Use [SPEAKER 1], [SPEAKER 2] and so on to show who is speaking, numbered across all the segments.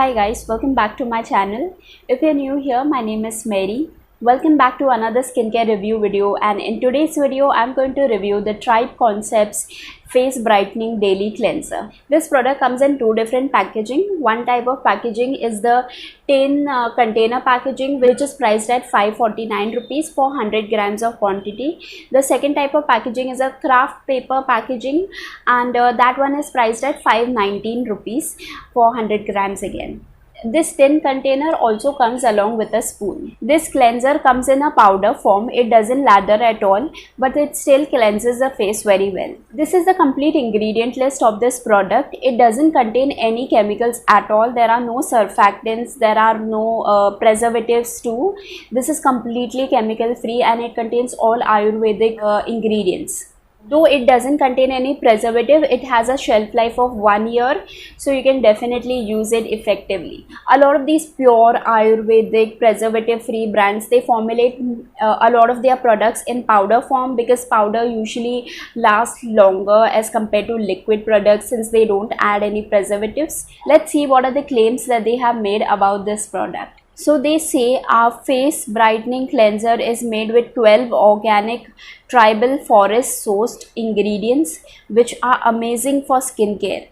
[SPEAKER 1] Hi guys, welcome back to my channel. If you're new here, my name is Mary. Welcome back to another skincare review video, and in today's video I'm going to review the Tribe Concepts Face Brightening Daily Cleanser. This product comes in two different packaging. One type of packaging is the tin container packaging, which is priced at 549 rupees for 100 grams of quantity. The second type of packaging is a craft paper packaging, and that one is priced at 519 rupees for 100 grams again. This tin container also comes along with a spoon. This cleanser comes in a powder form. It doesn't lather at all, but it still cleanses the face very well. This is the complete ingredient list of this product. It doesn't contain any chemicals at all. There are no surfactants. There are no preservatives too. This is completely chemical free, and it contains all Ayurvedic ingredients. Though it doesn't contain any preservative, it has a shelf life of 1 year, so you can definitely use it effectively. A lot of these pure Ayurvedic preservative free brands, they formulate a lot of their products in powder form, because powder usually lasts longer as compared to liquid products, since they don't add any preservatives. Let's see what are the claims that they have made about this product. So they say our face brightening cleanser is made with 12 organic tribal forest sourced ingredients, which are amazing for skincare.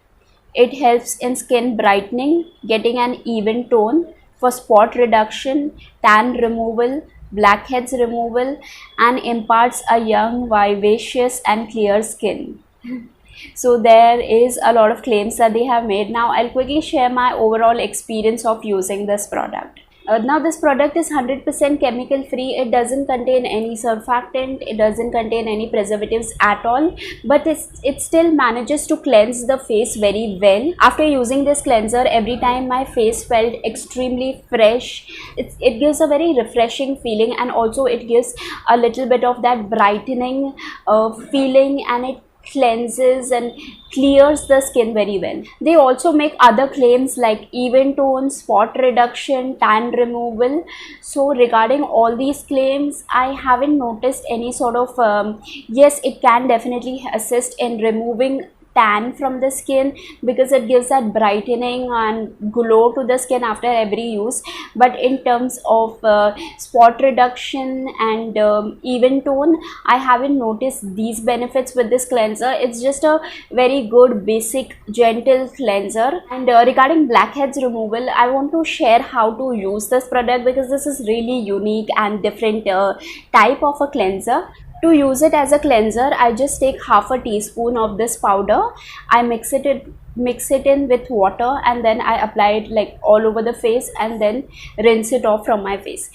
[SPEAKER 1] It helps in skin brightening, getting an even tone, for spot reduction, tan removal, blackheads removal, and imparts a young, vivacious and clear skin. So there is a lot of claims that they have made. Now I'll quickly share my overall experience of using this product. Now this product is 100% chemical free. It doesn't contain any surfactant, it doesn't contain any preservatives at all, but it still manages to cleanse the face very well. After using this cleanser, every time my face felt extremely fresh. It gives a very refreshing feeling, and also it gives a little bit of that brightening feeling, and it cleanses and clears the skin very well. They also make other claims like even tone, spot reduction, tan removal. So regarding all these claims, I haven't noticed any sort of yes, it can definitely assist in removing tan from the skin, because it gives that brightening and glow to the skin after every use. But in terms of spot reduction and even tone, I haven't noticed these benefits with this cleanser. It's just a very good basic gentle cleanser. And regarding blackheads removal, I want to share how to use this product, because this is really unique and different type of a cleanser. To use it as a cleanser, I just take half a teaspoon of this powder. I mix it in with water, and then I apply it like all over the face, and then rinse it off from my face.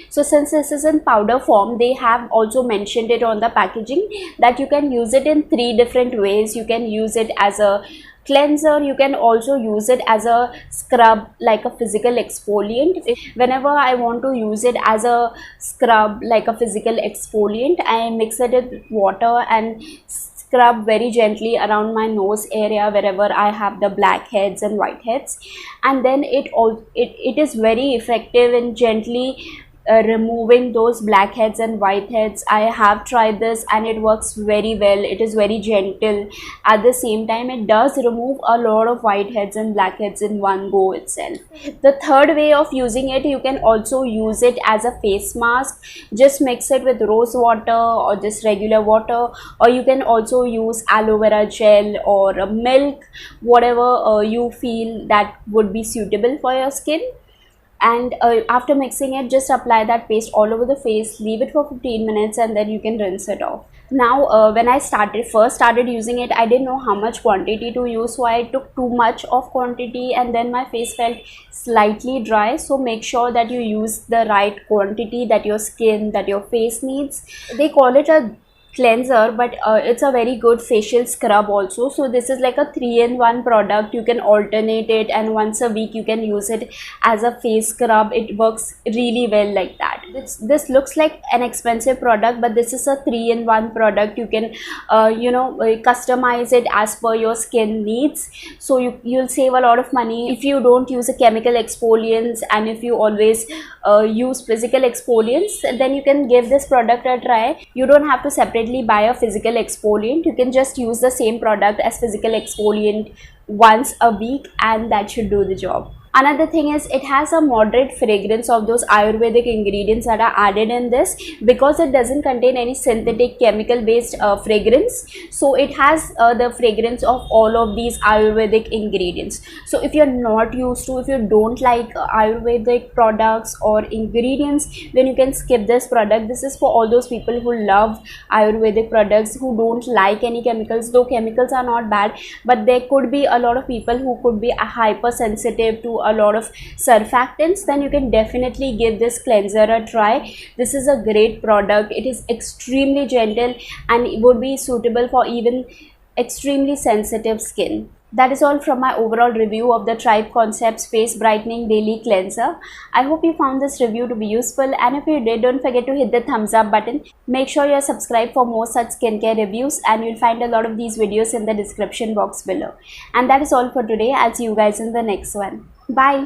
[SPEAKER 1] So since this is in powder form, they have also mentioned it on the packaging that you can use it in 3 different ways. You can use it as a cleanser, you can also use it as a scrub, like a physical exfoliant. Whenever I want to use it as a scrub, like a physical exfoliant, I mix it with water and scrub very gently around my nose area wherever I have the blackheads and whiteheads, and then it is very effective in gently removing those blackheads and whiteheads. I have tried this and it works very well. It is very gentle. At the same time, it does remove a lot of whiteheads and blackheads in one go itself. The third way of using it, you can also use it as a face mask. Just mix it with rose water or just regular water, or you can also use aloe vera gel or milk, whatever you feel that would be suitable for your skin. And after mixing it, just apply that paste all over the face, leave it for 15 minutes, and then you can rinse it off. Now when I first started using it, I didn't know how much quantity to use, so I took too much of quantity, and then my face felt slightly dry. So make sure that you use the right quantity that your skin, that your face needs. They call it a cleanser, but it's a very good facial scrub also. So this is like a 3-in-1 product. You can alternate it, and once a week you can use it as a face scrub. It works really well like that. This looks like an expensive product, but this is a 3-in-1 product. You can customize it as per your skin needs, so you'll save a lot of money if you don't use a chemical exfoliants, and if you always use physical exfoliants, then you can give this product a try. You don't have to separately buy a physical exfoliant. You can just use the same product as physical exfoliant once a week, and that should do the job. Another thing is it has a moderate fragrance of those Ayurvedic ingredients that are added in this, because it doesn't contain any synthetic chemical based fragrance. So it has the fragrance of all of these Ayurvedic ingredients. So if you're not used to, if you don't like Ayurvedic products or ingredients, then you can skip this product. This is for all those people who love Ayurvedic products, who don't like any chemicals. Though chemicals are not bad, but there could be a lot of people who could be hypersensitive to a lot of surfactants. Then you can definitely give this cleanser a try. This is a great product. It is extremely gentle and it would be suitable for even extremely sensitive skin. That is all from my overall review of the Tribe Concepts Face Brightening Daily Cleanser. I hope you found this review to be useful, and if you did, don't forget to hit the thumbs up button. Make sure you are subscribed for more such skincare reviews, and you'll find a lot of these videos in the description box below. And that is all for today. I'll see you guys in the next one. Bye.